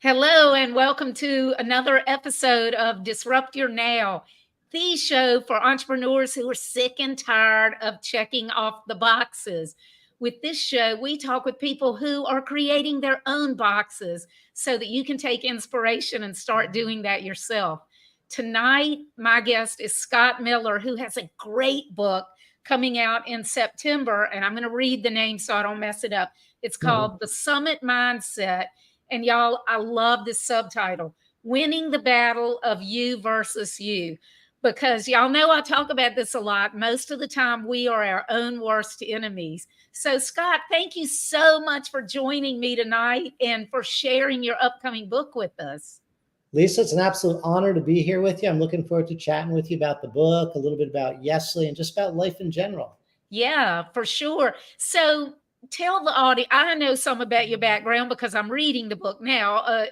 Hello, and welcome to another episode of Disrupt Your Now, the show for entrepreneurs who are sick and tired of checking off the boxes. With this show, we talk with people who are creating their own boxes so that you can take inspiration and start doing that yourself. Tonight, my guest is Scott Miller, who has a great book coming out in September, and I'm going to read the name so I don't mess it up. It's Mhm. called The Summit Mindset. And y'all, I love this subtitle, Winning the Battle of You versus You. Because y'all know I talk about this a lot. Most of the time, we are our own worst enemies. So, Scott, thank you so much for joining me tonight and for sharing your upcoming book with us. Lisa, it's an absolute honor to be here with you. I'm looking forward to chatting with you about the book, a little bit about Yesly, and just about life in general. Yeah, for sure. So, tell the audience, I know some about your background because I'm reading the book now, a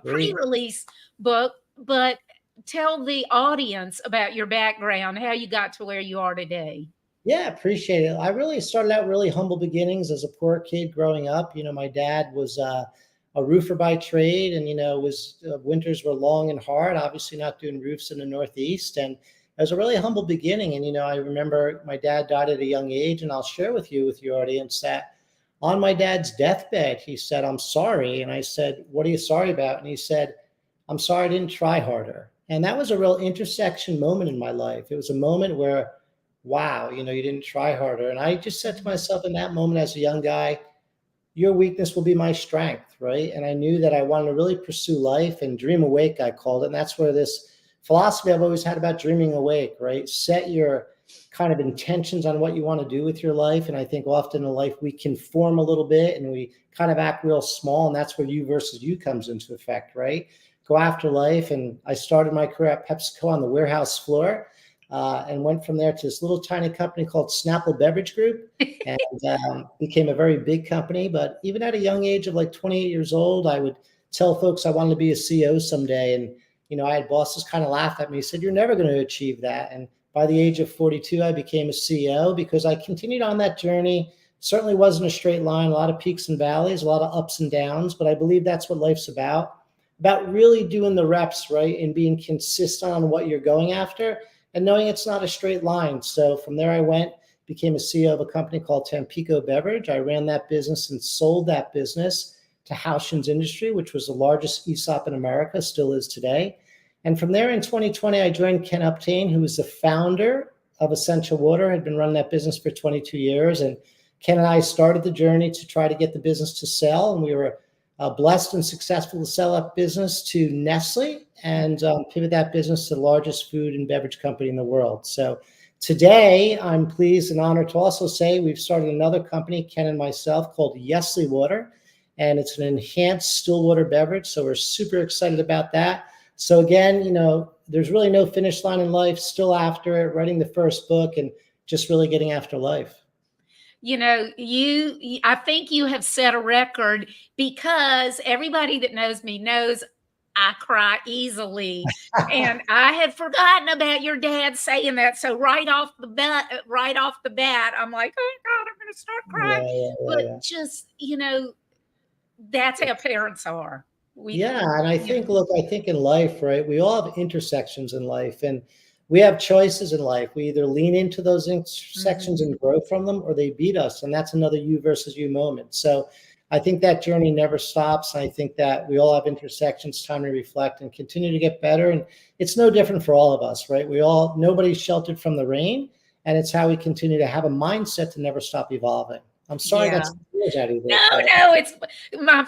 Great. pre-release book, but tell the audience about your background, how you got to where you are today. Yeah, appreciate it. I really started out really humble beginnings as a poor kid growing up. My dad was a roofer by trade, and was winters were long and hard. Obviously, not doing roofs in the Northeast, and it was a really humble beginning. And I remember my dad died at a young age, and I'll share with your audience that on my dad's deathbed, he said, "I'm sorry," and I said, "What are you sorry about?" And he said, "I'm sorry I didn't try harder." And that was a real intersection moment in my life. It was a moment where wow, you didn't try harder. And I just said to myself in that moment as a young guy, your weakness will be my strength, right? And I knew that I wanted to really pursue life and dream awake, I called it. And that's where this philosophy I've always had about dreaming awake, right? Set your kind of intentions on what you want to do with your life. And I think often in life we conform a little bit and we kind of act real small. And that's where you versus you comes into effect, right? Go after life. And I started my career at PepsiCo on the warehouse floor and went from there to this little tiny company called Snapple Beverage Group, and became a very big company. But even at a young age of like 28 years old, I would tell folks I wanted to be a CEO someday. And, I had bosses kind of laugh at me, said, "You're never going to achieve that." And by the age of 42, I became a CEO because I continued on that journey. Certainly wasn't a straight line, a lot of peaks and valleys, a lot of ups and downs, but I believe that's what life's about really doing the reps, right? And being consistent on what you're going after and knowing it's not a straight line. So from there, I went, became a CEO of a company called Tampico Beverage. I ran that business and sold that business to Houchens Industry, which was the largest ESOP in America, still is today. And from there in 2020, I joined Ken Uptain, who was the founder of Essentia Water, had been running that business for 22 years. And Ken and I started the journey to try to get the business to sell. And we were blessed and successful to sell that business to Nestlé and pivot that business to the largest food and beverage company in the world. So today, I'm pleased and honored to also say we've started another company, Ken and myself, called Yesly Water, and it's an enhanced still water beverage. So we're super excited about that. So again, there's really no finish line in life, still after it, writing the first book and just really getting after life. I think you have set a record because everybody that knows me knows I cry easily. And I had forgotten about your dad saying that. So right off the bat, I'm like, oh God, I'm gonna start Yeah, crying. yeah, yeah, But yeah. just, that's how parents are. We Yeah, and I you know, think, look, I think in life, right, we all have intersections in life and we have choices in life. We either lean into those intersections mhm. and grow from them or they beat us. And that's another you versus you moment. So I think that journey never stops. I think that we all have intersections, time to reflect and continue to get better. And it's no different for all of us, right? Nobody's sheltered from the rain. And it's how we continue to have a mindset to never stop evolving. I'm sorry I got Yeah. some tears out of you No, there, Pat. no, it's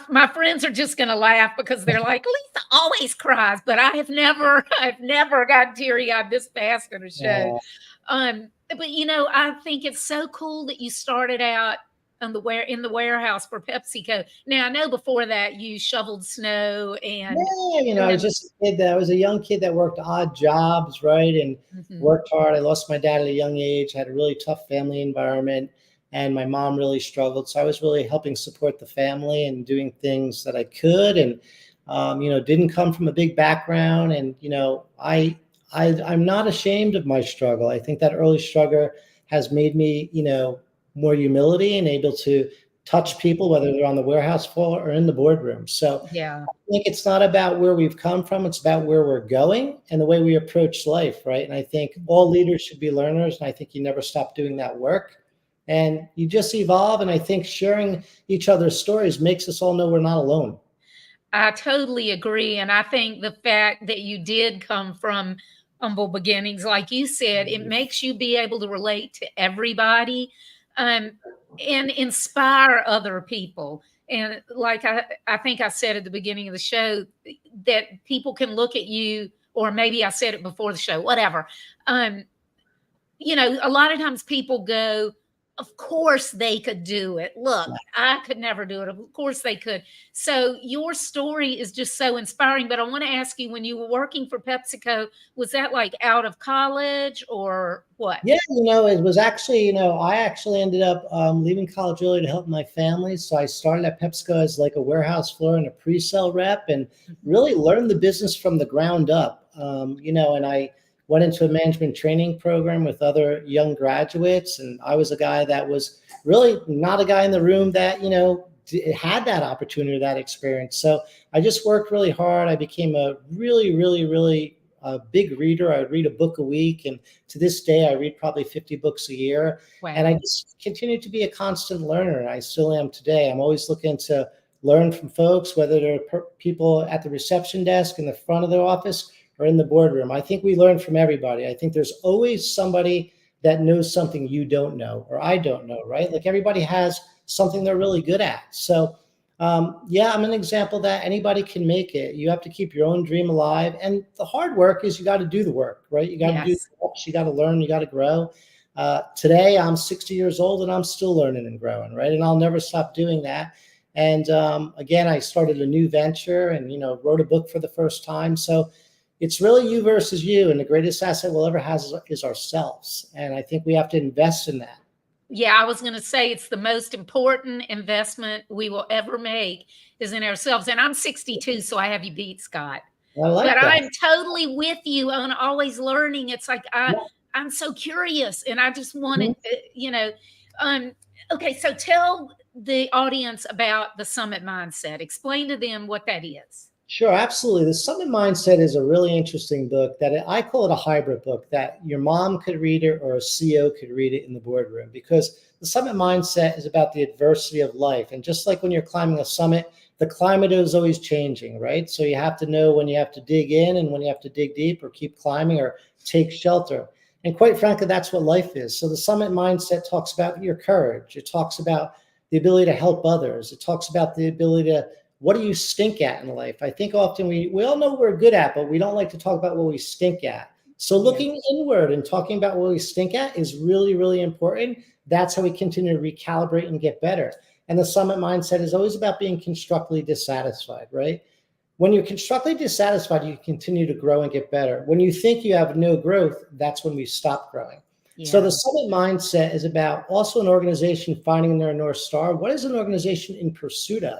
my friends are just gonna laugh because they're like, Lisa always cries, but I've never got teary eyed this fast in a show. Uh, But I think it's so cool that you started out in the warehouse for PepsiCo. Now I know before that you shoveled snow and Yeah, I was and just a kid that I was a young kid that worked odd jobs, right? And mhm. worked hard. I lost my dad at a young age, had a really tough family environment, and my mom really struggled. So I was really helping support the family and doing things that I could. And didn't come from a big background. And I'm not ashamed of my struggle. I think that early struggle has made me, more humility and able to touch people, whether they're on the warehouse floor or in the boardroom. So Yeah. I think it's not about where we've come from. It's about where we're going and the way we approach life, right? And I think all leaders should be learners. And I think you never stop doing that work. And you just evolve. And I think sharing each other's stories makes us all know we're not alone. I totally agree. And I think the fact that you did come from humble beginnings, like you said, it makes you be able to relate to everybody, um, and inspire other people. And like I think I said at the beginning of the show, that people can look at you, or maybe I said it before the show, whatever. Um, a lot of times people go, of course they could do it. Look, I could never do it. Of course they could. So your story is just so inspiring. But I want to ask you, when you were working for PepsiCo, was that like out of college or what? Yeah, it was actually, I actually ended up leaving college early to help my family. So I started at PepsiCo as like a warehouse floor and a pre-sale rep, and really learned the business from the ground up. And I went into a management training program with other young graduates. And I was a guy that was really not a guy in the room that, had that opportunity, that experience. So I just worked really hard. I became a really, really, really big reader. I would read a book a week. And to this day, I read probably 50 books a year. Wow. And I just continue to be a constant learner. And I still am today. I'm always looking to learn from folks, whether they're people at the reception desk, in the front of their office, or in the boardroom. I think we learn from everybody. I think there's always somebody that knows something you don't know, or I don't know, right? Like everybody has something they're really good at. So yeah, I'm an example that anybody can make it. You have to keep your own dream alive. And the hard work is you got to do the work, right? You got to do the work, you got to learn, you got to grow. Today, I'm 60 years old and I'm still learning and growing, right? And I'll never stop doing that. And again, I started a new venture and, wrote a book for the first time. So it's really you versus you. And the greatest asset we'll ever have is ourselves. And I think we have to invest in that. Yeah, I was going to say it's the most important investment we will ever make is in ourselves. And I'm 62, so I have you beat, Scott. I like But that. I'm totally with you on always learning. It's like I'm so curious, and I just wanted, okay, so tell the audience about the Summit Mindset. Explain to them what that is. Sure, absolutely. The Summit Mindset is a really interesting book that I call it a hybrid book, that your mom could read it or a CEO could read it in the boardroom, because the Summit Mindset is about the adversity of life. And just like when you're climbing a summit, the climate is always changing, right? So you have to know when you have to dig in and when you have to dig deep, or keep climbing or take shelter. And quite frankly, that's what life is. So the Summit Mindset talks about your courage. It talks about the ability to help others. It talks about the ability to, what do you stink at in life? I think often we all know what we're good at, but we don't like to talk about what we stink at. So looking inward and talking about what we stink at is really, really important. That's how we continue to recalibrate and get better. And the Summit Mindset is always about being constructively dissatisfied, right? When you're constructively dissatisfied, you continue to grow and get better. When you think you have no growth, that's when we stop growing. Yeah. So the Summit Mindset is about also an organization finding their North Star. What is an organization in pursuit of?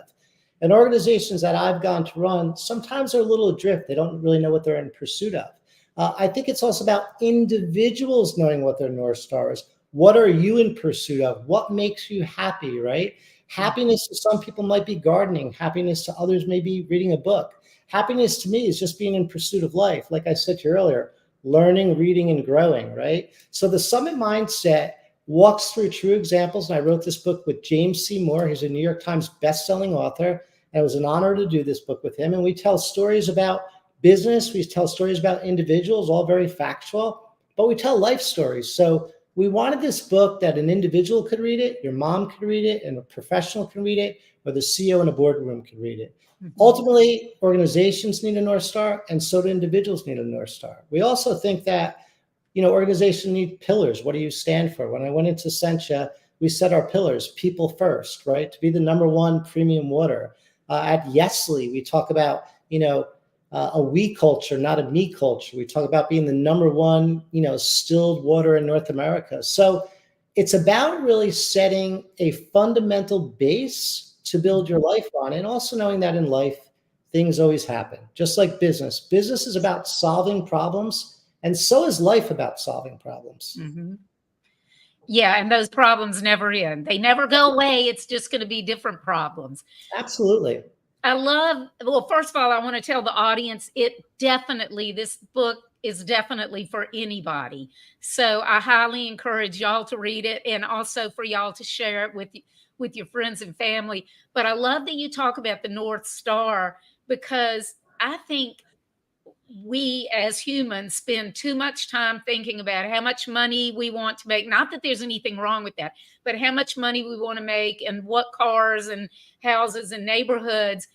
And organizations that I've gone to run, sometimes they're a little adrift. They don't really know what they're in pursuit of. I think it's also about individuals knowing what their North Star is. What are you in pursuit of? What makes you happy, right? Happiness to some people might be gardening. Happiness to others may be reading a book. Happiness to me is just being in pursuit of life. Like I said to you earlier, learning, reading, and growing, right? So the Summit Mindset walks through true examples. And I wrote this book with James C. Moore. He's a New York Times bestselling author. And it was an honor to do this book with him. And we tell stories about business. We tell stories about individuals, all very factual, but we tell life stories. So we wanted this book that an individual could read it, your mom could read it, and a professional can read it, or the CEO in a boardroom could read it. Ultimately, organizations need a North Star, and so do individuals need a North Star. We also think that, organizations need pillars. What do you stand for? When I went into Essentia, we set our pillars: people first, right? To be the number one premium water. At Nestlé, we talk about, a we culture, not a me culture. We talk about being the number one, distilled water in North America. So it's about really setting a fundamental base to build your life on, and also knowing that in life, things always happen. Just like business. Business is about solving problems, and so is life about solving problems. Mm-hmm. Yeah, and those problems never end. They never go away. It's just going to be different problems. Absolutely. Well, first of all, I want to tell the audience this book is definitely for anybody. So I highly encourage y'all to read it, and also for y'all to share it with your friends and family. But I love that you talk about the North Star, because I think we as humans spend too much time thinking about how much money we want to make. Not that there's anything wrong with that, but how much money we want to make and what cars and houses and neighborhoods,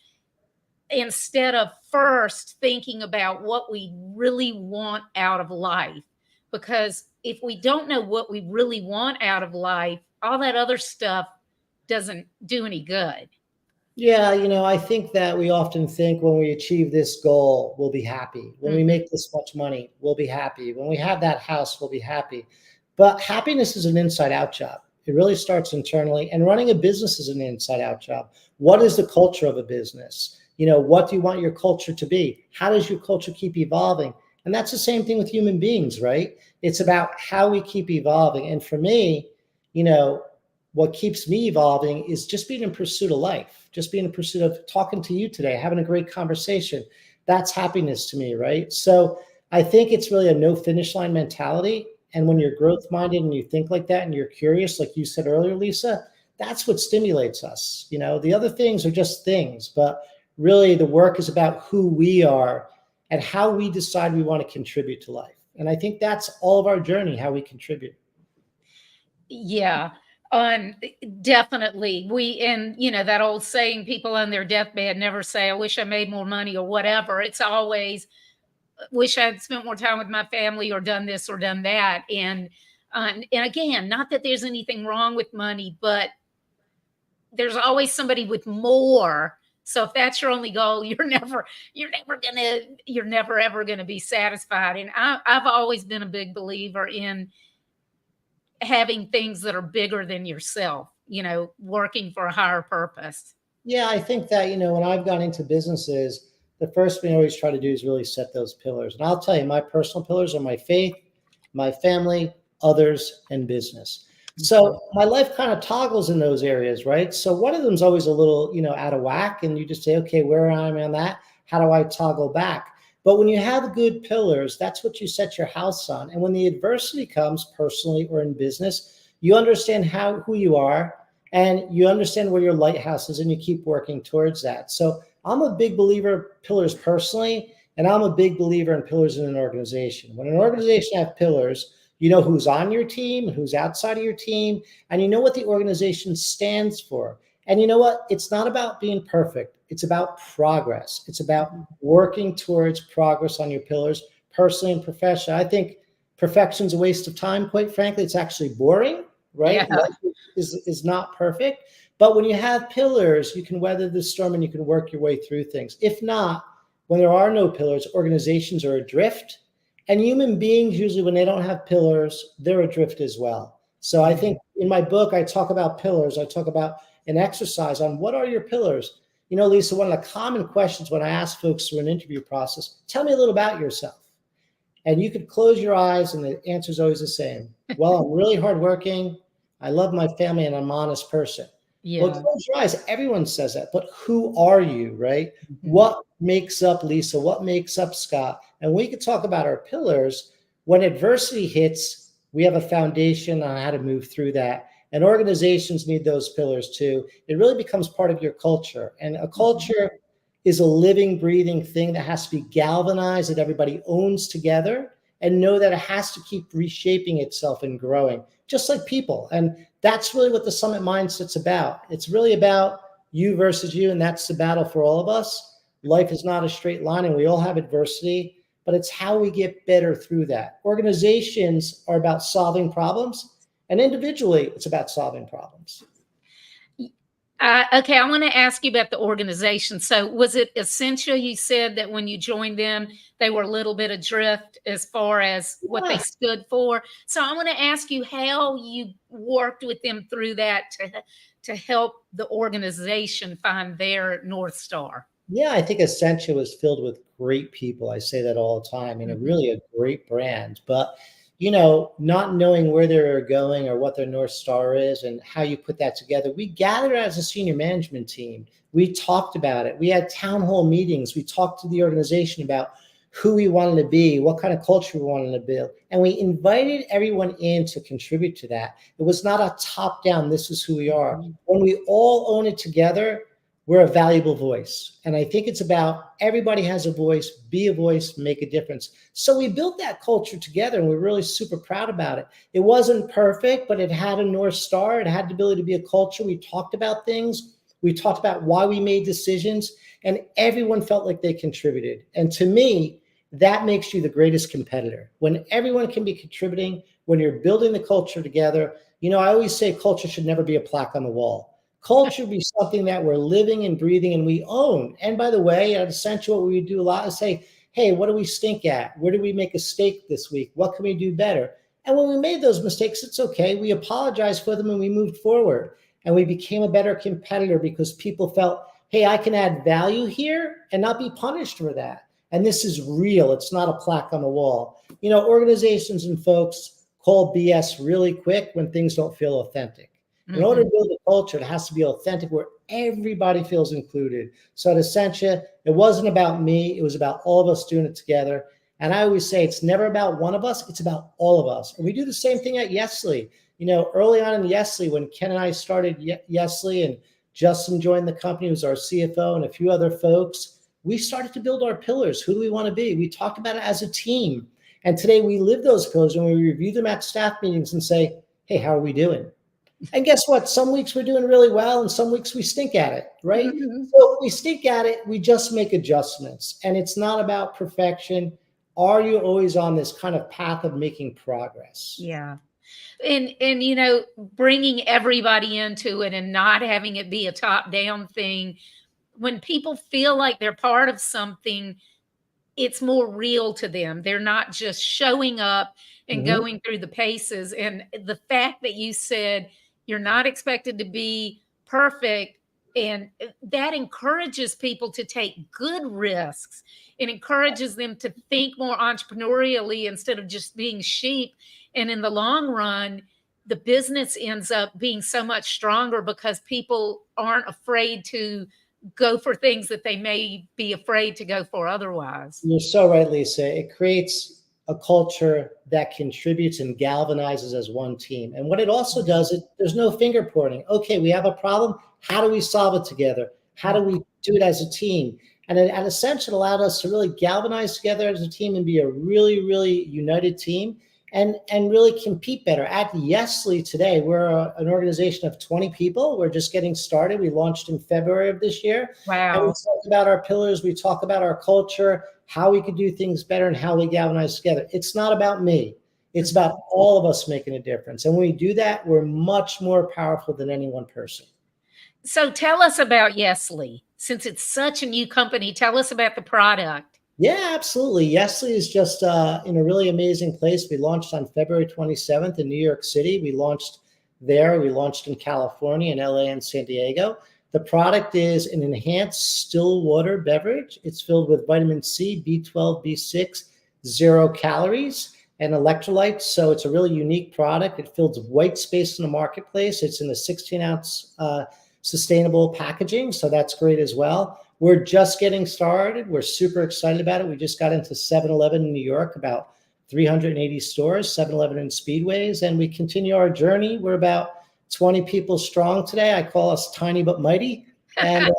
instead of first thinking about what we really want out of life. Because if we don't know what we really want out of life, all that other stuff doesn't do any good. Yeah, I think that we often think when we achieve this goal, we'll be happy. When we Mhm. make this much money, we'll be happy. When we have that house, we'll be happy. But happiness is an inside out job. It really starts internally. And running a business is an inside out job. What is the culture of a business? What do you want your culture to be? How does your culture keep evolving? And that's the same thing with human beings, right? It's about how we keep evolving. And for me, you know, what keeps me evolving is just being in pursuit of life, just being in pursuit of talking to you today, having a great conversation. That's happiness to me, right? So I think it's really a no finish line mentality. And when you're growth minded and you think like that and you're curious, like you said earlier, Lisa, that's what stimulates us. The other things are just things, but really the work is about who we are and how we decide we want to contribute to life. And I think that's all of our journey, how we contribute. Yeah. Um, Definitely. And that old saying, people on their deathbed never say, I wish I made more money or whatever. It's always, wish I'd spent more time with my family or done this or done that. And again, not that there's anything wrong with money, but there's always somebody with more. So if that's your only goal, you're never ever gonna be satisfied. And I've always been a big believer in having things that are bigger than yourself, working for a higher purpose. Yeah, I think that, when I've gone into businesses, the first thing I always try to do is really set those pillars. And I'll tell you, my personal pillars are my faith, my family, others, and business. Mhm. So my life kind of toggles in those areas, right? So one of them is always a little, out of whack. And you just say, okay, where am I on that? How do I toggle back? But when you have good pillars, that's what you set your house on. And when the adversity comes personally or in business, you understand who you are, and you understand where your lighthouse is and you keep working towards that. So I'm a big believer in pillars personally, and I'm a big believer in pillars in an organization. When an organization has pillars, you know who's on your team, who's outside of your team, and you know what the organization stands for. And you know what? It's not about being perfect. It's about progress. It's about working towards progress on your pillars, personally and professionally. I think perfection's a waste of time, quite frankly. It's actually boring, Yeah. right? Life is not perfect. But when you have pillars, you can weather the storm and you can work your way through things. If not, when there are no pillars, organizations are adrift. And human beings, usually, when they don't have pillars, they're adrift as well. So I think in my book, I talk about pillars. I talk about an exercise on what are your pillars. Lisa, one of the common questions when I ask folks through an interview process, tell me a little about yourself. And you could close your eyes and the answer is always the same. Well, I'm really hardworking. I love my family and I'm an honest person. Well, Yeah. close your eyes. Everyone says that. But who are you, right? Mhm. What makes up Lisa? What makes up Scott? And we could talk about our pillars. When adversity hits, we have a foundation on how to move through that. And organizations need those pillars too. It really becomes part of your culture. And a culture is a living, breathing thing that has to be galvanized, that everybody owns together, and know that it has to keep reshaping itself and growing, just like people. And that's really what the Summit Mindset's about. It's really about you versus you, and that's the battle for all of us. Life is not a straight line, and we all have adversity, but it's how we get better through that. Organizations are about solving problems, and individually, it's about solving problems. Okay, I want to ask you about the organization. So, was it Essentia? You said that when you joined them, they were a little bit adrift as far as what they Yeah. stood for. So, I want to ask you how you worked with them through that to help the organization find their North Star. Yeah, I think Essentia was filled with great people. I say that all the time. Mhm. Really a great brand. But not knowing where they're going or what their North Star is and how you put that together. We gathered as a senior management team. We talked about it. We had town hall meetings. We talked to the organization about who we wanted to be, what kind of culture we wanted to build. And we invited everyone in to contribute to that. It was not a top down, this is who we are. When we all own it together, we're a valuable voice. And I think it's about everybody has a voice, be a voice, make a difference. So we built that culture together and we're really super proud about it. It wasn't perfect, but it had a North Star. It had the ability to be a culture. We talked about things. We talked about why we made decisions, and everyone felt like they contributed. And to me, that makes you the greatest competitor. When everyone can be contributing, when you're building the culture together, I always say culture should never be a plaque on the wall. Culture should be something that we're living and breathing and we own. And by the way, at Essentia, what we do a lot is say, hey, what do we stink at? Where did we make a mistake this week? What can we do better? And when we made those mistakes, it's okay. We apologized for them and we moved forward. And we became a better competitor because people felt, hey, I can add value here and not be punished for that. And this is real. It's not a plaque on the wall. Organizations and folks call BS really quick when things don't feel authentic. In order to build a culture, it has to be authentic where everybody feels included. So at Essentia, it wasn't about me. It was about all of us doing it together. And I always say it's never about one of us. It's about all of us. And we do the same thing at Nestlé. Early on in Nestlé, when Ken and I started Nestlé and Justin joined the company, who was our CFO, and a few other folks, we started to build our pillars. Who do we want to be? We talked about it as a team. And today we live those pillars and we review them at staff meetings and say, hey, how are we doing? And guess what? Some weeks we're doing really well and some weeks we stink at it, right? So if we stink at it, we just make adjustments. And it's not about perfection. Are you always on this kind of path of making progress? Yeah. And bringing everybody into it and not having it be a top-down thing. When people feel like they're part of something, it's more real to them. They're not just showing up and going through the paces. And the fact that you said you're not expected to be perfect, and that encourages people to take good risks. It encourages them to think more entrepreneurially instead of just being sheep. And in the long run, the business ends up being so much stronger because people aren't afraid to go for things that they may be afraid to go for otherwise. You're so right, Lisa. It creates a culture that contributes and galvanizes as one team. And what it also does, there's no finger pointing. Okay, we have a problem. How do we solve it together? How do we do it as a team? And at Essentia, it allowed us to really galvanize together as a team and be a really, really united team and really compete better. At Nestlé today, we're an organization of 20 people. We're just getting started. We launched in February of this year. Wow. And we talk about our pillars. We talk about our culture, how we could do things better and how we galvanize together. It's not about me. It's about all of us making a difference. And when we do that, we're much more powerful than any one person. So tell us about Nestlé. Since it's such a new company, tell us about the product. Yeah, absolutely. Nestlé is just in a really amazing place. We launched on February 27th in New York City. We launched there. We launched in California, in LA, and San Diego. The product is an enhanced still water beverage. It's filled with vitamin C, B12, B6, 0 calories, and electrolytes. So it's a really unique product. It fills white space in the marketplace. It's in a 16-ounce sustainable packaging. So that's great as well. We're just getting started. We're super excited about it. We just got into 7-Eleven in New York, about 380 stores, 7-Eleven and Speedways, and we continue our journey. We're about 20 people strong today. I call us tiny but mighty. And,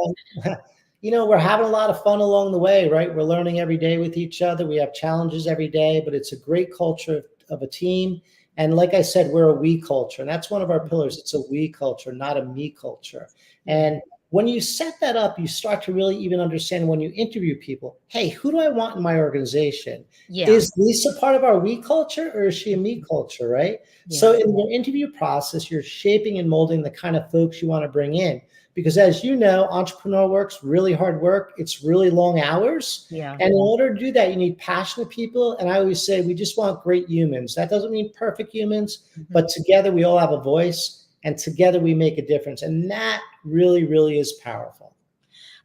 we're having a lot of fun along the way, right? We're learning every day with each other. We have challenges every day, but it's a great culture of a team. And like I said, we're a we culture, and that's one of our pillars. It's a we culture, not a me culture. And when you set that up, you start to really even understand when you interview people, hey, who do I want in my organization? Yeah. Is Lisa part of our we culture or is she a me culture, right? Yeah. So in your interview process, you're shaping and molding the kind of folks you want to bring in. Because as you know, entrepreneur work's really hard work. It's really long hours. Yeah. And in order to do that, you need passionate people. And I always say, we just want great humans. That doesn't mean perfect humans, but together we all have a voice and together we make a difference. And that really, really is powerful.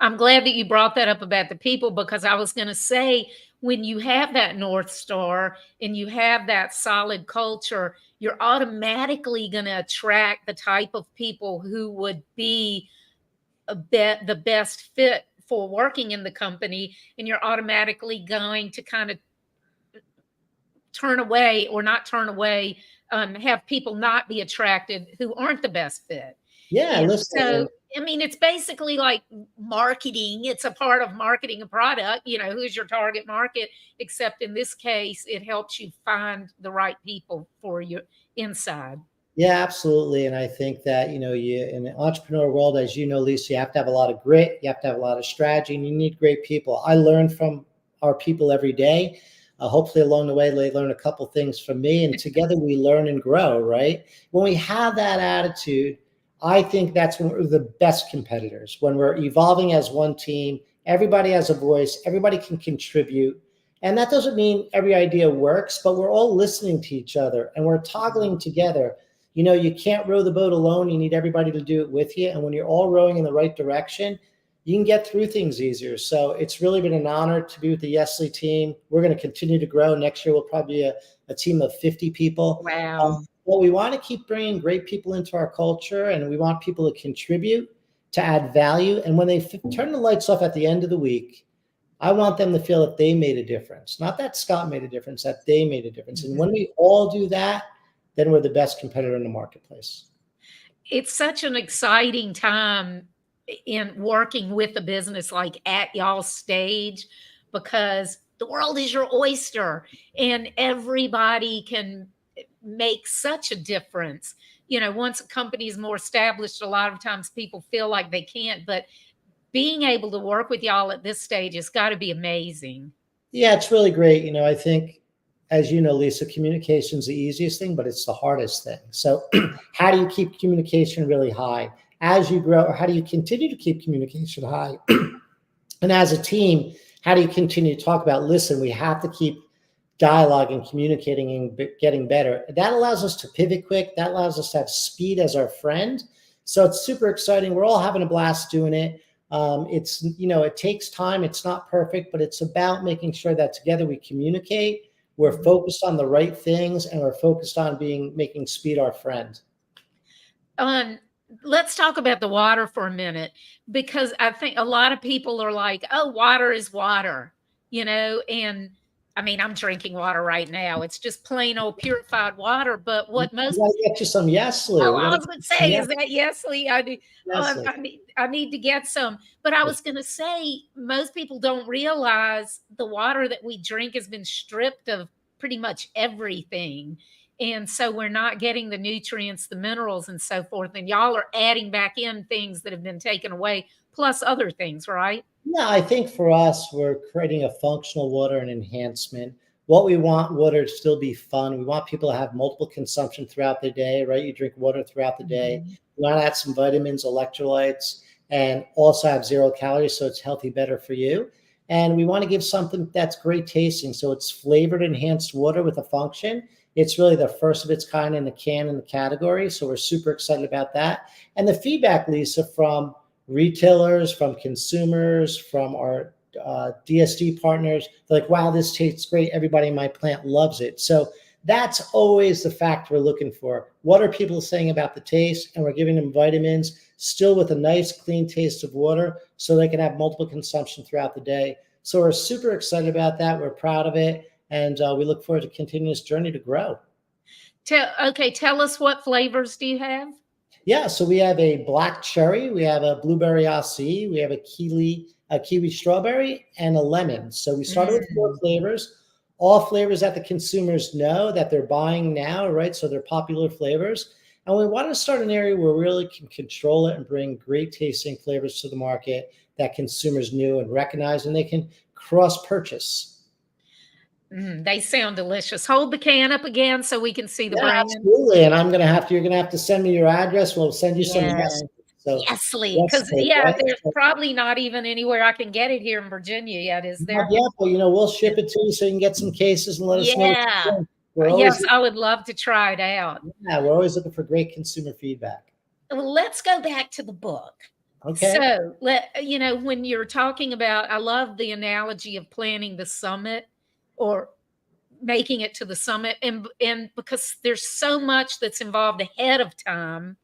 I'm glad that you brought that up about the people, because I was going to say, when you have that North Star and you have that solid culture, you're automatically going to attract the type of people who would be the best fit for working in the company. And you're automatically going to kind of turn away, or not turn away, have people not be attracted who aren't the best fit. Yeah, And listen. so, I mean, it's basically like marketing. It's a part of marketing a product, who's your target market, except in this case, it helps you find the right people for your inside. Yeah, absolutely. And I think that, you in the entrepreneur world, as you know, Lisa, you have to have a lot of grit, you have to have a lot of strategy, and you need great people. I learn from our people every day. Hopefully along the way, they learn a couple things from me, and together we learn and grow, right? When we have that attitude, I think that's when we're the best competitors. When we're evolving as one team, everybody has a voice, everybody can contribute. And that doesn't mean every idea works, but we're all listening to each other and we're toggling together. You can't row the boat alone. You need everybody to do it with you. And when you're all rowing in the right direction, you can get through things easier. So it's really been an honor to be with the Nestlé team. We're going to continue to grow. Next year, we'll probably be a team of 50 people. Wow. Well, we want to keep bringing great people into our culture, and we want people to contribute, to add value. And when they turn the lights off at the end of the week, I want them to feel that they made a difference. Not that Scott made a difference, that they made a difference. And when we all do that, then we're the best competitor in the marketplace. It's such an exciting time in working with a business like at y'all's stage, because the world is your oyster and everybody can make such a difference. Once a company is more established, a lot of times people feel like they can't, but being able to work with y'all at this stage has got to be amazing. Yeah, it's really great. I think, as you know, Lisa, communication is the easiest thing, but it's the hardest thing. So how do you keep communication really high as you grow? Or how do you continue to keep communication high? And as a team, how do you continue to talk about, listen, we have to keep dialoguing, communicating, and getting better? That allows us to pivot quick. That allows us to have speed as our friend. So it's super exciting. We're all having a blast doing it. It takes time. It's not perfect, but it's about making sure that together we communicate. We're focused on the right things, and we're focused on making speed our friend. Let's talk about the water for a minute, because I think a lot of people are like, "Oh, water is water," and I mean, I'm drinking water right now. It's just plain old purified water. But what We most gotta get you some Nestle. Oh, We I gotta was going to get some say, is that Yesly? I need, Nestle. I need to get some. But I was going to say, most people don't realize the water that we drink has been stripped of pretty much everything. And so we're not getting the nutrients, the minerals, and so forth. And y'all are adding back in things that have been taken away, plus other things, right? Yeah, I think for us, we're creating a functional water and enhancement. What we want water to still be fun. We want people to have multiple consumption throughout the day, right? You drink water throughout the day. Mhm. We want to add some vitamins, electrolytes, and also have 0 calories, so it's healthy, better for you. And we want to give something that's great tasting. So it's flavored, enhanced water with a function. It's really the first of its kind in the category. So we're super excited about that. And the feedback, Lisa, from retailers, from consumers, from our DSD partners, they're like, wow, this tastes great. Everybody in my plant loves it. So that's always the fact we're looking for. What are people saying about the taste? And we're giving them vitamins, still with a nice, clean taste of water, so they can have multiple consumption throughout the day. So we're super excited about that. We're proud of it. And we look forward to continuing this journey to grow. Tell us, what flavors do you have? Yeah, so we have a black cherry, we have a blueberry AC, we have a kiwi strawberry, and a lemon. So we started with 4 Mm. flavors, all flavors that the consumers know that they're buying now, right? So they're popular flavors. And we want to start an area where we really can control it and bring great tasting flavors to the market that consumers knew and recognize, and they can cross purchase. They sound delicious. Hold the can up again so we can see the Yeah, brand. absolutely. And you're gonna have to send me your address. We'll send you some Yes. yes. So Yesly, yes, because yeah, right? there's So, probably not even anywhere I can get it here in Virginia yet, is there? yeah, well, we'll ship it to you so you can get some cases and let us know what you Yeah. think. We're Yes, always I would love to try it out. yeah, we're always looking for great consumer feedback. Well, let's go back to the book. Okay. So, when you're talking about, I love the analogy of planning the summit or making it to the summit, and because there's so much that's involved ahead of time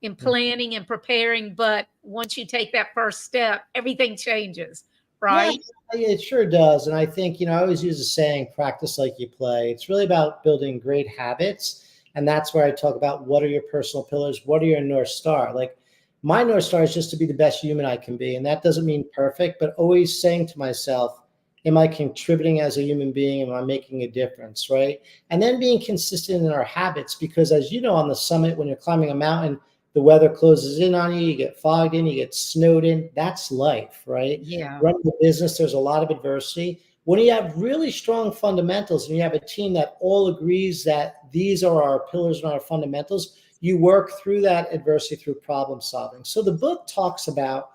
in planning and preparing, but once you take that first step, everything changes, Yeah, right? it sure does. And I think, I always use the saying, practice like you play. It's really about building great habits. And that's where I talk about what are your personal pillars? What are your North Star? Like my North Star is just to be the best human I can be. And that doesn't mean perfect, but always saying to myself, am I contributing as a human being? Am I making a difference? Right. And then being consistent in our habits, because as you know, on the summit, when you're climbing a mountain, the weather closes in on you, you get fogged in, you get snowed in. That's life, right? Yeah. Running a business, there's a lot of adversity. When you have really strong fundamentals and you have a team that all agrees that these are our pillars and our fundamentals, you work through that adversity through problem solving. So the book talks about,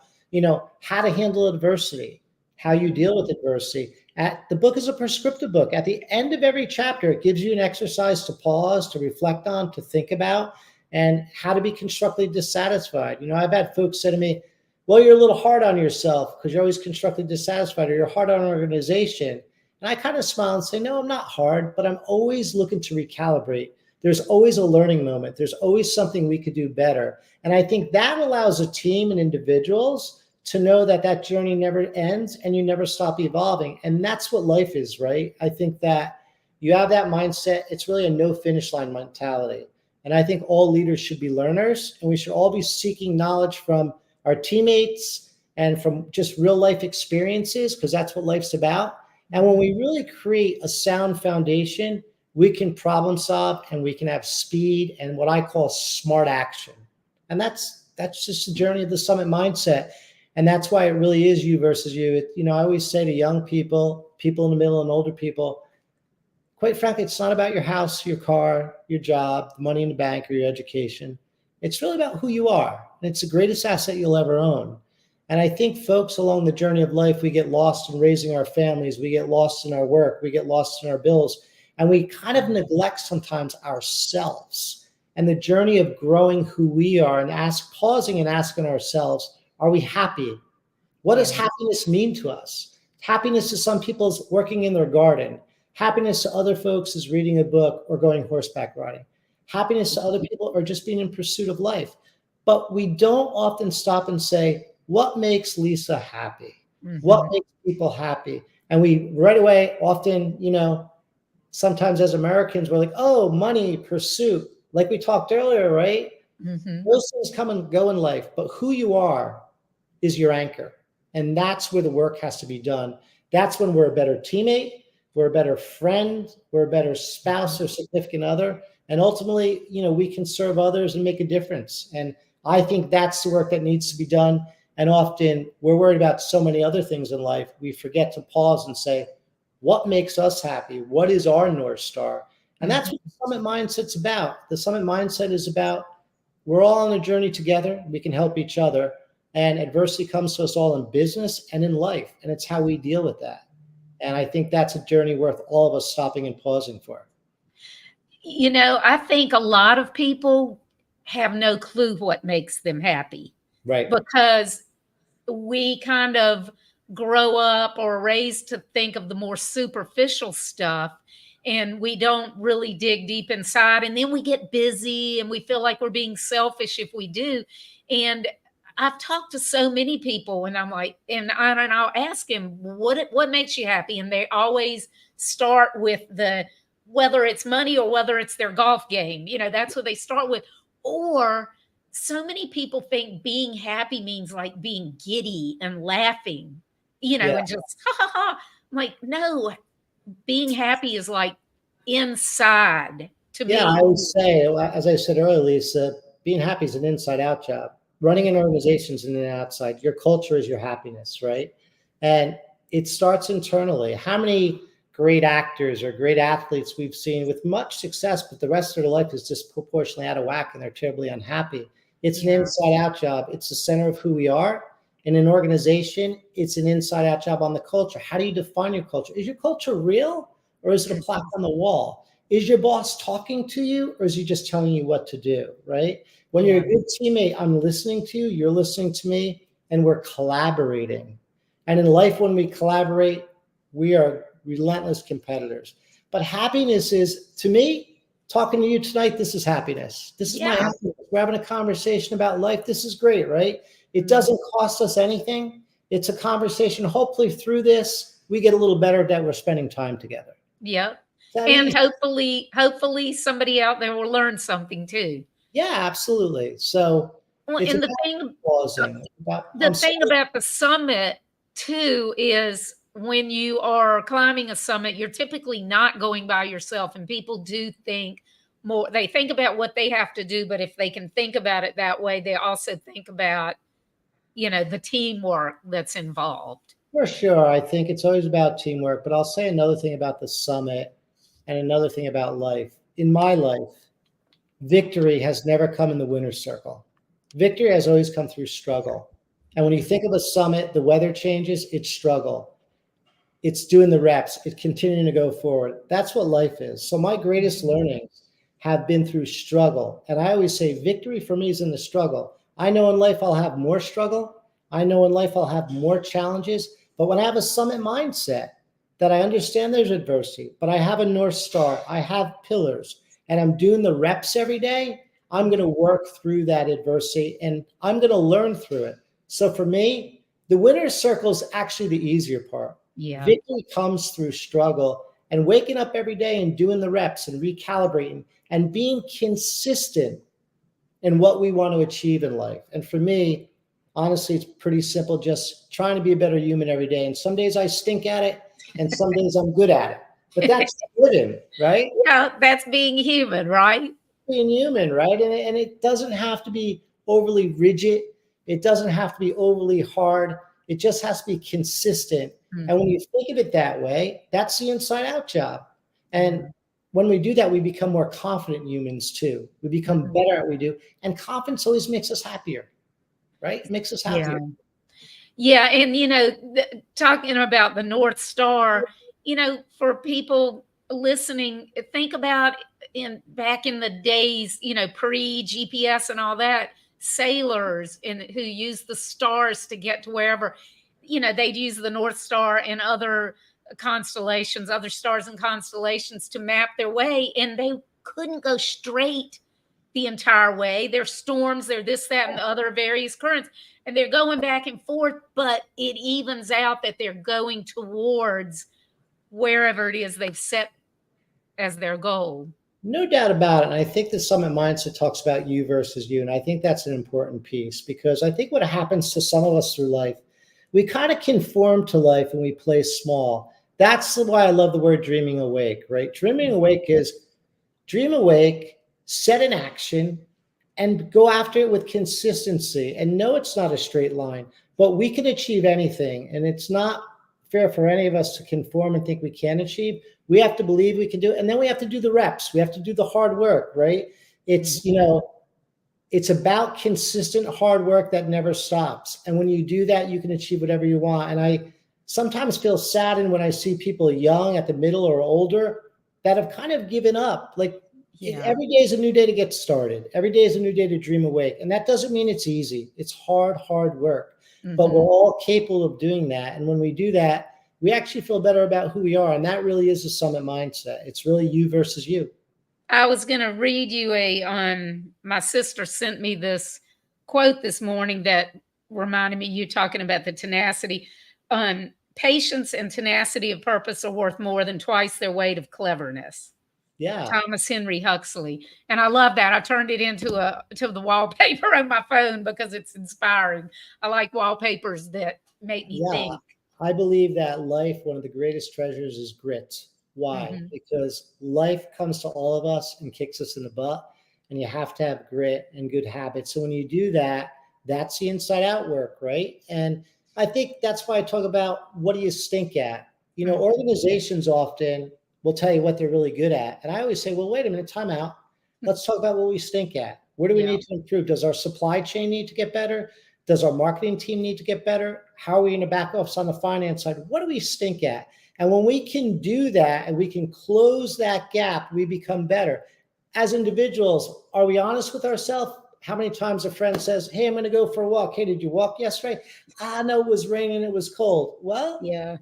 how to handle adversity, how you deal with adversity. The book is a prescriptive book. At the end of every chapter, it gives you an exercise to pause, to reflect on, to think about, and how to be constructively dissatisfied. I've had folks say to me, well, you're a little hard on yourself because you're always constructively dissatisfied, or you're hard on an organization. And I kind of smile and say, no, I'm not hard, but I'm always looking to recalibrate. There's always a learning moment. There's always something we could do better. And I think that allows a team and individuals to know that that journey never ends and you never stop evolving. And that's what life is, right? I think that you have that mindset. It's really a no finish line mentality. And I think all leaders should be learners, and we should all be seeking knowledge from our teammates and from just real life experiences, because that's what life's about. And when we really create a sound foundation, we can problem solve and we can have speed and what I call smart action. And that's just the journey of the summit mindset. And that's why it really is you versus you. I always say to young people, people in the middle, and older people, quite frankly, it's not about your house, your car, your job, the money in the bank, or your education. It's really about who you are. And it's the greatest asset you'll ever own. And I think folks along the journey of life, we get lost in raising our families. We get lost in our work. We get lost in our bills. And we kind of neglect sometimes ourselves and the journey of growing who we are, and pausing and asking ourselves, are we happy? What does happiness mean to us? Happiness to some people is working in their garden. Happiness to other folks is reading a book or going horseback riding. Happiness to other people are just being in pursuit of life. But we don't often stop and say, what makes Lisa happy? What makes people happy? And we right away often, sometimes as Americans, we're like, oh, money, pursuit. Like we talked earlier, right? Those things come and go in life, but who you are is your anchor. And that's where the work has to be done. That's when we're a better teammate, we're a better friend, we're a better spouse or significant other. And ultimately, we can serve others and make a difference. And I think that's the work that needs to be done. And often we're worried about so many other things in life. We forget to pause and say, what makes us happy? What is our North Star? And that's what the Summit Mindset's about. The Summit Mindset is about, we're all on a journey together. We can help each other. And adversity comes to us all in business and in life. And it's how we deal with that. And I think that's a journey worth all of us stopping and pausing for. I think a lot of people have no clue what makes them happy. Right. Because we kind of grow up or raised to think of the more superficial stuff, and we don't really dig deep inside. And then we get busy and we feel like we're being selfish if we do. And I've talked to so many people, and I'm like, and I'll ask them, what makes you happy? And they always start with whether it's money or whether it's their golf game. That's what they start with. Or so many people think being happy means like being giddy and laughing, and just ha ha ha. I'm like, no, being happy is like inside to me. I would say, as I said earlier, Lisa, being happy is an inside out job. Running an organization is an outside. Your culture is your happiness, right? And it starts internally. How many great actors or great athletes we've seen with much success, but the rest of their life is disproportionately out of whack and they're terribly unhappy? It's an inside out job. It's the center of who we are. In an organization, it's an inside out job on the culture. How do you define your culture? Is your culture real, or is it a plaque on the wall? Is your boss talking to you, or is he just telling you what to do, right? When you're a good teammate, I'm listening to you, you're listening to me. and we're collaborating. And in life, when we collaborate, we are relentless competitors. But happiness is, to me, talking to you tonight, this is happiness. This is my happiness. We're having a conversation about life. This is great, right? It doesn't cost us anything. It's a conversation. Hopefully through this, we get a little better that we're spending time together. Yep. And hopefully somebody out there will learn something too. Yeah, absolutely. So well, it's and the thing about the summit too is when you are climbing a summit, you're typically not going by yourself, and people do think more. They think about what they have to do, but if they can think about it that way, they also think about, the teamwork that's involved. For sure. I think it's always about teamwork, but I'll say another thing about the summit and another thing about life. In my life, victory has never come in the winner's circle. Victory has always come through struggle. And when you think of a summit, the weather changes, it's struggle. It's doing the reps, it's continuing to go forward. That's what life is. So my greatest learnings have been through struggle. And I always say victory for me is in the struggle. I know in life I'll have more struggle. I know in life I'll have more challenges. But when I have a summit mindset, that I understand there's adversity, but I have a North Star, I have pillars, and I'm doing the reps every day, I'm going to work through that adversity and I'm going to learn through it. So for me, the winner's circle is actually the easier part. Yeah. Victory comes through struggle and waking up every day and doing the reps and recalibrating and being consistent in what we want to achieve in life. And for me, honestly, it's pretty simple, just trying to be a better human every day. And some days I stink at it and some days I'm good at it. But that's living, right? Yeah, that's being human, right? Being human, right? And it doesn't have to be overly rigid. It doesn't have to be overly hard. It just has to be consistent. Mm-hmm. And when you think of it that way, that's the inside out job. And when we do that, we become more confident humans too. We become better at what we do. And confidence always makes us happier, right? It makes us happier. Yeah. And, talking about the North Star, for people listening, think about back in the days, pre-GPS and all that, sailors who used the stars to get to wherever, they'd use the North Star and other constellations, other stars and constellations to map their way, and they couldn't go straight the entire way. There's storms, there's this, that, and the other various currents, and they're going back and forth, but it evens out that they're going towards wherever it is they've set as their goal. No doubt about it. And I think the summit mindset talks about you versus you. And I think that's an important piece, because I think what happens to some of us through life, we kind of conform to life and we play small. That's why I love the word dreaming awake, right? Dreaming awake is dream awake, set an action, and go after it with consistency. And no, it's not a straight line, but we can achieve anything. And it's not fair for any of us to conform and think we can achieve. We have to believe we can do it. And then we have to do the reps. We have to do the hard work, right? It's, it's about consistent hard work that never stops. And when you do that, you can achieve whatever you want. And I sometimes feel saddened when I see people young, at the middle, or older that have kind of given up. Like, every day is a new day to get started. Every day is a new day to dream awake. And that doesn't mean it's easy. It's hard work. But we're all capable of doing that. And when we do that, we actually feel better about who we are. And that really is a summit mindset. It's really you versus you. I was going to read you my sister sent me this quote this morning that reminded me, you talking about the tenacity. Patience and tenacity of purpose are worth more than twice their weight of cleverness. Yeah. Thomas Henry Huxley. And I love that. I turned it into the wallpaper on my phone because it's inspiring. I like wallpapers that make me think. I believe that life, one of the greatest treasures is grit. Why? Because life comes to all of us and kicks us in the butt, and you have to have grit and good habits. So when you do that, that's the inside out work, right? And I think that's why I talk about, what do you stink at? Organizations often will tell you what they're really good at. And I always say, well, wait a minute, time out. Let's talk about what we stink at. Where do we need to improve? Does our supply chain need to get better? Does our marketing team need to get better? How are we in the back office on the finance side? What do we stink at? And when we can do that and we can close that gap, we become better. As individuals, are we honest with ourselves? How many times a friend says, hey, I'm going to go for a walk. Hey, did you walk yesterday? No, it was raining. It was cold. Well, Yeah.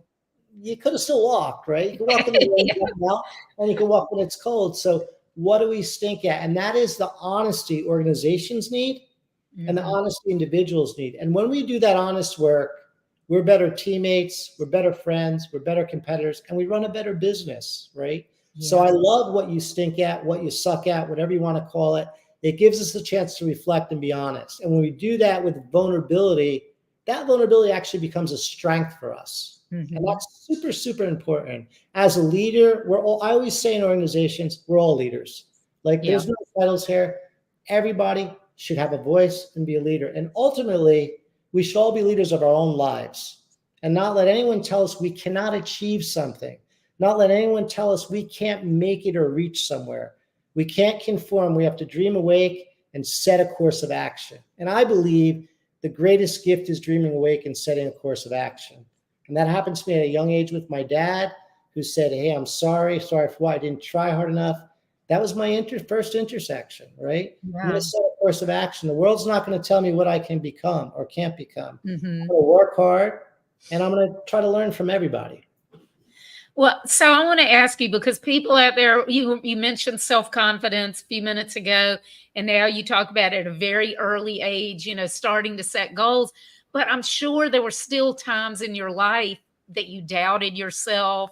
you could have still walked, right? You can walk in the rain Yeah. right now, and you can walk when it's cold. So what do we stink at? And that is the honesty organizations need and the Mhm. honesty individuals need. And when we do that honest work, we're better teammates, we're better friends, we're better competitors, and we run a better business, right? So I Yes. love what you stink at, what you suck at, whatever you want to call it. It gives us a chance to reflect and be honest. And when we do that with vulnerability, that vulnerability actually becomes a strength for us. And Mhm. that's super, super important. As a leader, I always say in organizations, we're all leaders. Like Yeah. there's no titles here. Everybody should have a voice and be a leader. And ultimately, we should all be leaders of our own lives and not let anyone tell us we cannot achieve something, not let anyone tell us we can't make it or reach somewhere. We can't conform. We have to dream awake and set a course of action. And I believe the greatest gift is dreaming awake and setting a course of action. And that happens to me at a young age with my dad, who said, hey, I'm sorry for what I didn't try hard enough. That was my first intersection, right? I'm going Yeah. to set a course of action. The world's not going to tell me what I can become or can't become. I'm Mhm. going to work hard, and I'm going to try to learn from everybody. Well, so I want to ask you, because people out there, you mentioned self-confidence a few minutes ago, and now you talk about at a very early age, starting to set goals. But I'm sure there were still times in your life that you doubted yourself,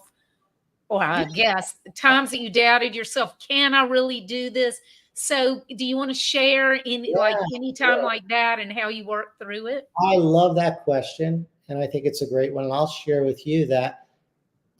or I Yeah. guess times that you doubted yourself. Can I really do this? So do you want to share in like any time Yeah. like that and how you worked through it? I love that question, and I think it's a great one. And I'll share with you that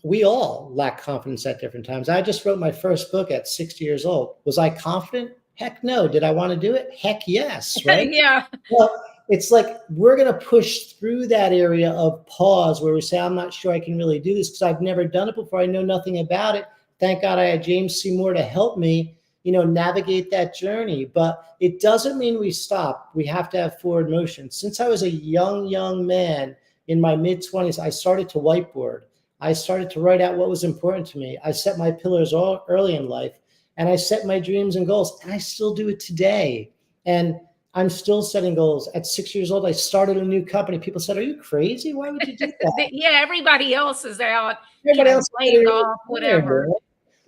we all lack confidence at different times. I just wrote my first book at 60 years old. Was I confident? Heck no. Did I want to do it? Heck yes, right? Yeah. Well, it's like we're going to push through that area of pause where we say, I'm not sure I can really do this because I've never done it before. I know nothing about it. Thank God I had James Seymour to help me, navigate that journey. But it doesn't mean we stop. We have to have forward motion. Since I was a young man in my mid 20s, I started to whiteboard. I started to write out what was important to me. I set my pillars all early in life, and I set my dreams and goals, and I still do it today. And I'm still setting goals. At 6 years old, I started a new company. People said, are you crazy? Why would you do that? Yeah, everybody else is out, Everybody else said, laid off, whatever.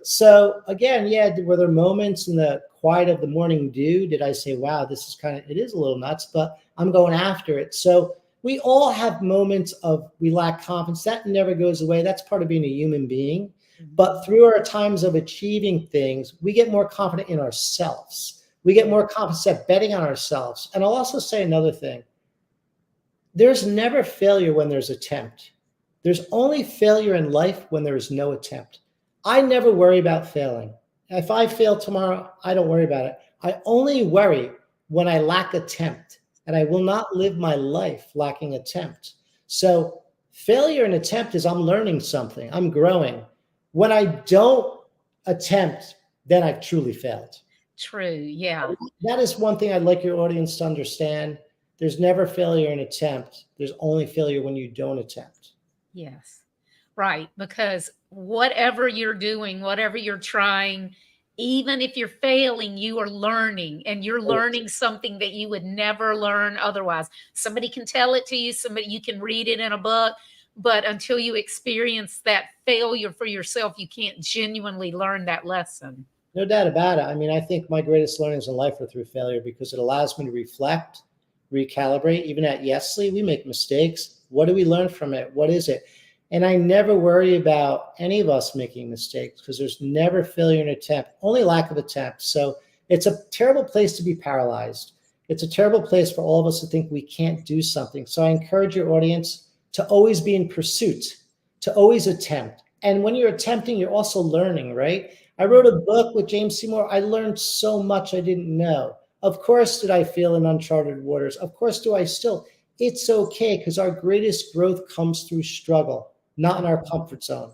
so again, yeah, were there moments in the quiet of the morning dew? Did I say, wow, this is it is a little nuts, but I'm going after it. So we all have moments of we lack confidence. That never goes away. That's part of being a human being. But through our times of achieving things, we get more confident in ourselves. We get more confidence at betting on ourselves. And I'll also say another thing. There's never failure when there's attempt. There's only failure in life when there is no attempt. I never worry about failing. If I fail tomorrow, I don't worry about it. I only worry when I lack attempt, and I will not live my life lacking attempt. So failure and attempt is I'm learning something, I'm growing. When I don't attempt, then I've truly failed. True. Yeah. That is one thing I'd like your audience to understand. There's never failure in attempt. There's only failure when you don't attempt. Yes. Right. Because whatever you're doing, whatever you're trying, even if you're failing, you are learning, and you're learning something that you would never learn otherwise. Somebody can tell it to you, you can read it in a book, but until you experience that failure for yourself, you can't genuinely learn that lesson. No doubt about it. I mean, I think my greatest learnings in life are through failure because it allows me to reflect, recalibrate. Even at Nestlé, we make mistakes. What do we learn from it? What is it? And I never worry about any of us making mistakes because there's never failure in attempt, only lack of attempt. So it's a terrible place to be paralyzed. It's a terrible place for all of us to think we can't do something. So I encourage your audience to always be in pursuit, to always attempt. And when you're attempting, you're also learning, right? I wrote a book with James Seymour. I learned so much I didn't know. Of course, did I feel in uncharted waters? Of course, do I still? It's okay because our greatest growth comes through struggle, not in our comfort zone.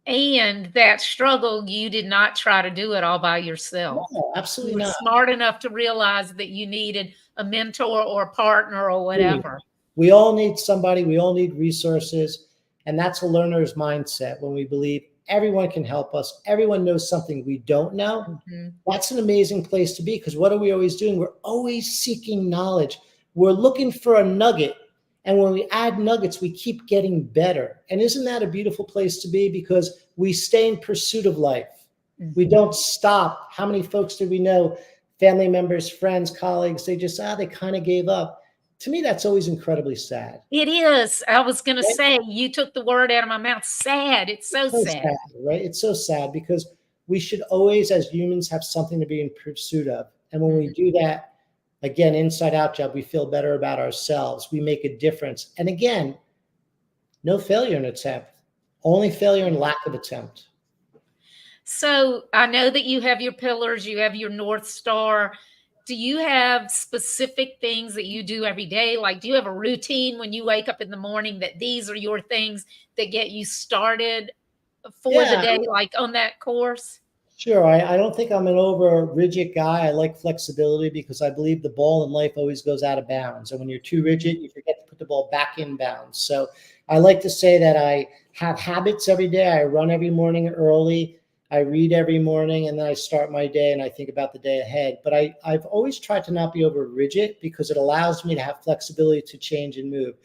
And that struggle, you did not try to do it all by yourself. No, You absolutely were not. smart enough to realize that you needed a mentor or a partner or whatever. We all need somebody. We all need resources. And that's a learner's mindset when we believe Everyone can help us. Everyone knows something we don't know. Mhm. That's an amazing place to be, because what are we always doing? We're always seeking knowledge. We're looking for a nugget. And when we add nuggets, we keep getting better. And isn't that a beautiful place to be? Because we stay in pursuit of life. We Mhm. don't stop. How many folks do we know, family members, friends, colleagues, they kind of gave up. To me, that's always incredibly sad. It is. I was gonna Right? say, you took the word out of my mouth. Sad. It's so So sad. sad, right? It's so sad, because we should always, as humans, have something to be in pursuit of. And when we Mhm. do that, again, inside out job, we feel better about ourselves. We make a difference. And again, no failure in attempt, only failure in lack of attempt. So I know that you have your pillars, you have your North Star. Do you have specific things that you do every day? Like, do you have a routine when you wake up in the morning that these are your things that get you started for the Yeah, day, like on that course? sure. I don't think I'm an over rigid guy. I like flexibility, because I believe the ball in life always goes out of bounds. And when you're too Mhm. rigid, you forget to put the ball back in bounds. So I like to say that I have habits every day. I run every morning early. I read every morning, and then I start my day and I think about the day ahead. But I've always tried to not be over rigid, because it allows me to have flexibility to change and move.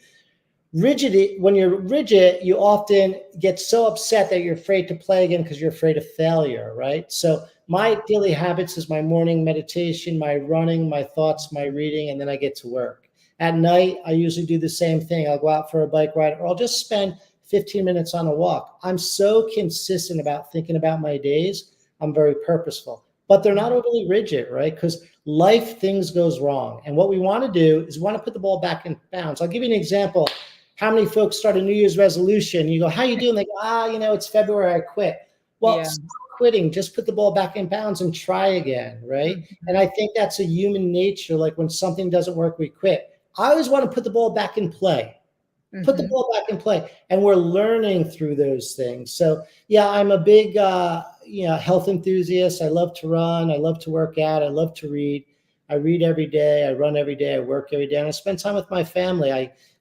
Rigidity, when you're rigid, you often get so upset that you're afraid to play again, because you're afraid of failure, right? So my daily habits is my morning meditation, my running, my thoughts, my reading, and then I get to work. At night, I usually do the same thing. I'll go out for a bike ride, or I'll just spend 15 minutes on a walk. I'm so consistent about thinking about my days. I'm very purposeful, but they're not Mhm. overly rigid, right? Because life, things goes wrong. And what we want to do is we want to put the ball back in bounds. I'll give you an example. How many folks start a New Year's resolution? You go, how you doing? They go, it's February, I quit. Well, Yeah. stop quitting. Just put the ball back in bounds and try again, right? And Mhm. I think that's a human nature. Like, when something doesn't work, we quit. I always want to put the ball back in play. Put the Mhm. ball back in play, and we're learning through those things. So yeah, I'm a big health enthusiast. I love to run, I love to work out, I love to read. I read every day, I run every day, I work every day, and I spend time with my family.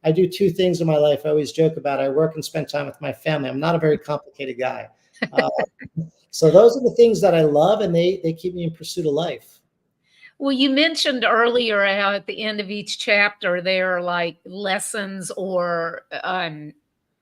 I do two things in my life I always joke about. I work and spend time with my family. I'm not a very complicated guy. uh, so those are the things that I love, and they keep me in pursuit of life. Well, you mentioned earlier how at the end of each chapter there are like lessons or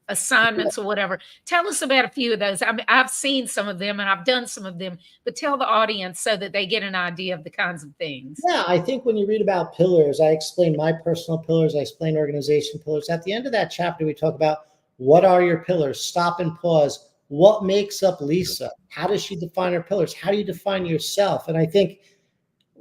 assignments or whatever. Tell us about a few of those. I mean, I've seen some of them and I've done some of them, but tell the audience so that they get an idea of the kinds of things. Yeah, I think when you read about pillars, I explain my personal pillars, I explain organization pillars. At the end of that chapter, we talk about, what are your pillars? Stop and pause. What makes up Lisa? How does she define her pillars? How do you define yourself? And I think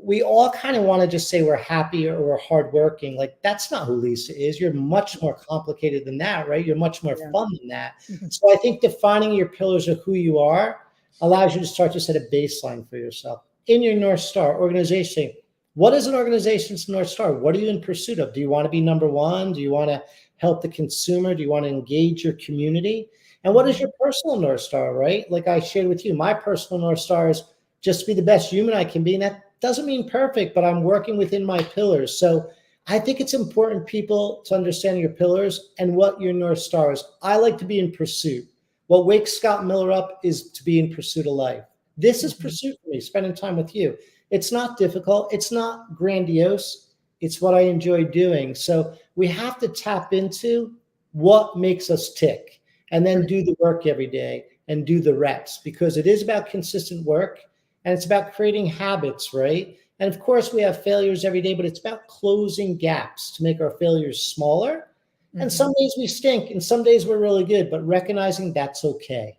we all kind of want to just say we're happy or we're hardworking. Like, that's not who Lisa is. You're much more complicated than that, right? You're much more Yeah. fun than that. So I think defining your pillars of who you are allows you to start to set a baseline for yourself. In your North Star organization, what is an organization's North Star? What are you in pursuit of? Do you want to be number one? Do you want to help the consumer? Do you want to engage your community? And what is Mhm. your personal North Star, right? Like I shared with you, my personal North Star is just to be the best human I can be. And that doesn't mean perfect, but I'm working within my pillars. So I think it's important, people, to understand your pillars and what your North Star is. I like to be in pursuit. What wakes Scott Miller up is to be in pursuit of life. This is Mhm. pursuit for me, spending time with you. It's not difficult. It's not grandiose. It's what I enjoy doing. So we have to tap into what makes us tick, and then do the work every day and do the reps, because it is about consistent work, and it's about creating habits, right? And of course, we have failures every day, but it's about closing gaps to make our failures smaller. And some Mhm. days we stink, and some days we're really good, but recognizing that's okay.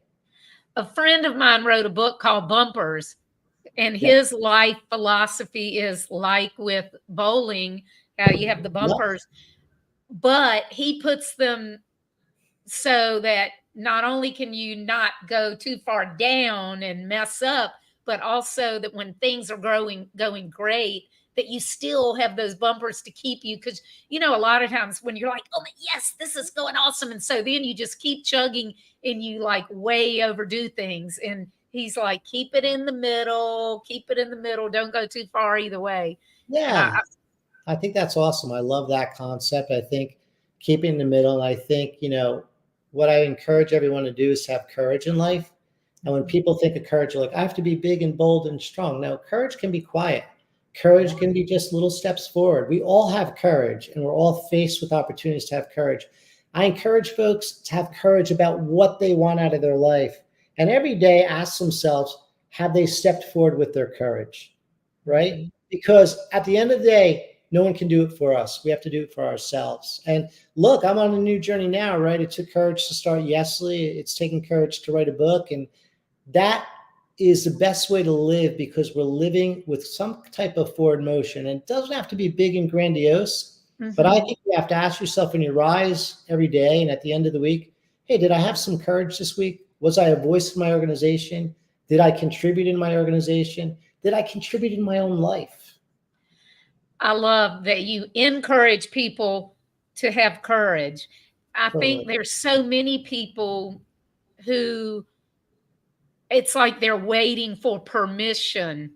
A friend of mine wrote a book called Bumpers, and Yeah. his life philosophy is like with bowling, how you have the Yep. bumpers, but he puts them so that not only can you not go too far down and mess up, but also that when things are going great, that you still have those bumpers to keep you. Because a lot of times when you're like, oh my, yes, this is going awesome, and so then you just keep chugging and you like way overdo things. And he's like, keep it in the middle, don't go too far either way. And Yeah. I think that's awesome. I love that concept. I think keeping in the middle. And I think, what I encourage everyone to do is have courage in life. And when people think of courage, you're like, I have to be big and bold and strong. No, courage can be quiet. Courage can be just little steps forward. We all have courage, and we're all faced with opportunities to have courage. I encourage folks to have courage about what they want out of their life. And every day ask themselves, have they stepped forward with their courage? Right? Because at the end of the day, no one can do it for us. We have to do it for ourselves. And look, I'm on a new journey now, right? It took courage to start Yesly. It's taken courage to write a book. And that is the best way to live, because we're living with some type of forward motion. And it doesn't have to be big and grandiose, but I think you have to ask yourself when you rise every day and at the end of the week, hey, did I have some courage this week? Was I a voice in my organization? Did I contribute in my organization? Did I contribute in my own life? I love that you encourage people to have courage. I think there's so many people who it's like they're waiting for permission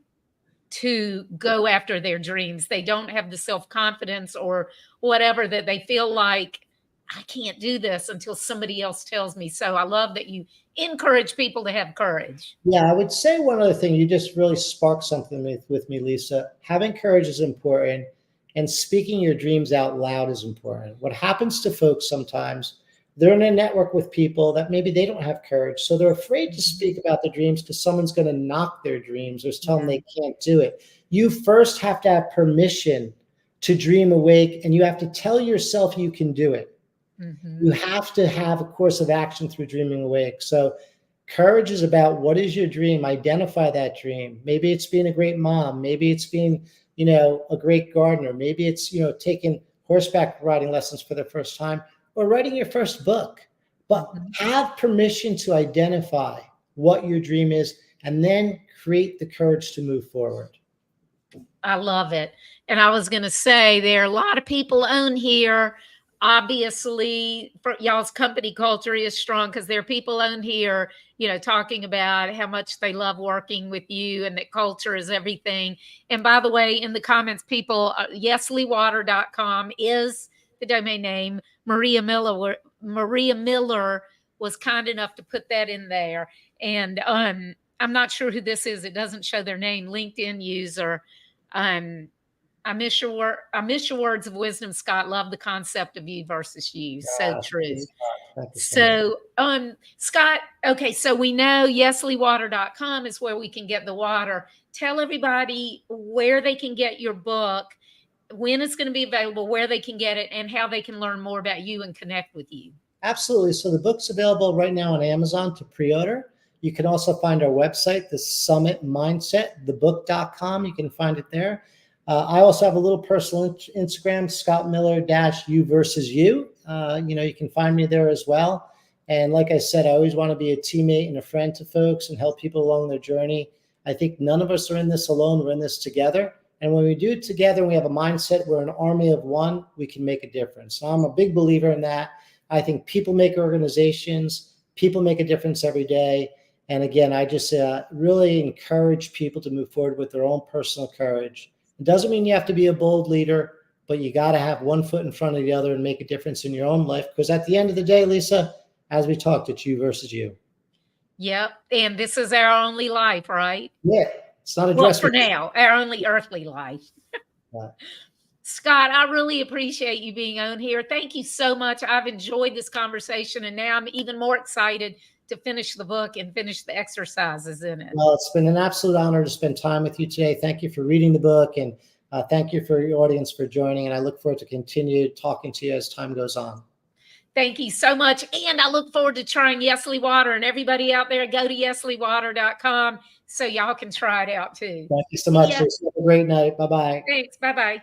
to go after their dreams. They don't have the self-confidence or whatever, that they feel like, I can't do this until somebody else tells me. So I love that you encourage people to have courage. Yeah, I would say one other thing. You just really sparked something with me, Lisa. Having courage is important, and speaking your dreams out loud is important. What happens to folks sometimes, they're in a network with people that maybe they don't have courage. So they're afraid to speak about their dreams because someone's going to knock their dreams or tell them they can't do it. You first have to have permission to dream awake, and you have to tell yourself you can do it. You have to have a course of action through dreaming awake. So courage is about, what is your dream? Identify that dream. Maybe it's being a great mom. Maybe it's being, a great gardener. Maybe it's, taking horseback riding lessons for the first time, or writing your first book. But have permission to identify what your dream is, and then create the courage to move forward. I love it. And I was going to say, there are a lot of people on here. Obviously, for y'all's company culture is strong because there are people on here, talking about how much they love working with you and that culture is everything. And by the way, in the comments, people, yeslywater.com is the domain name. Maria Miller was kind enough to put that in there. And I'm not sure who this is. It doesn't show their name. LinkedIn user. I miss your words of wisdom, Scott. Love the concept of you versus you. So true. So, Scott, okay, so we know yeslywater.com is where we can get the water. Tell everybody where they can get your book, when it's going to be available, where they can get it, and how they can learn more about you and connect with you. Absolutely. So the book's available right now on Amazon to pre-order. You can also find our website, the Summit Mindset, thebook.com. You can find it there. I also have a little personal Instagram, Scott Miller -you versus you. You can find me there as well. And like I said, I always want to be a teammate and a friend to folks and help people along their journey. I think none of us are in this alone. We're in this together. And when we do it together, and we have a mindset, we're an army of one, we can make a difference. So I'm a big believer in that. I think people make organizations, people make a difference every day. And again, I just really encourage people to move forward with their own personal courage. It doesn't mean you have to be a bold leader, but you got to have one foot in front of the other and make a difference in your own life. Because at the end of the day, Lisa, as we talked, it's you versus you. Yep. And this is our only life, right? Yeah. It's not a dress. Well, for now, our only earthly life. Scott, I really appreciate you being on here. Thank you so much. I've enjoyed this conversation, and now I'm even more excited to finish the book and finish the exercises in it. Well, it's been an absolute honor to spend time with you today. Thank you for reading the book, and thank you for your audience for joining. And I look forward to continue talking to you as time goes on. Thank you so much. And I look forward to trying Yesly Water, and everybody out there, go to yeslywater.com so y'all can try it out too. Thank you so much. Have a great night. Bye-bye. Thanks. Bye-bye.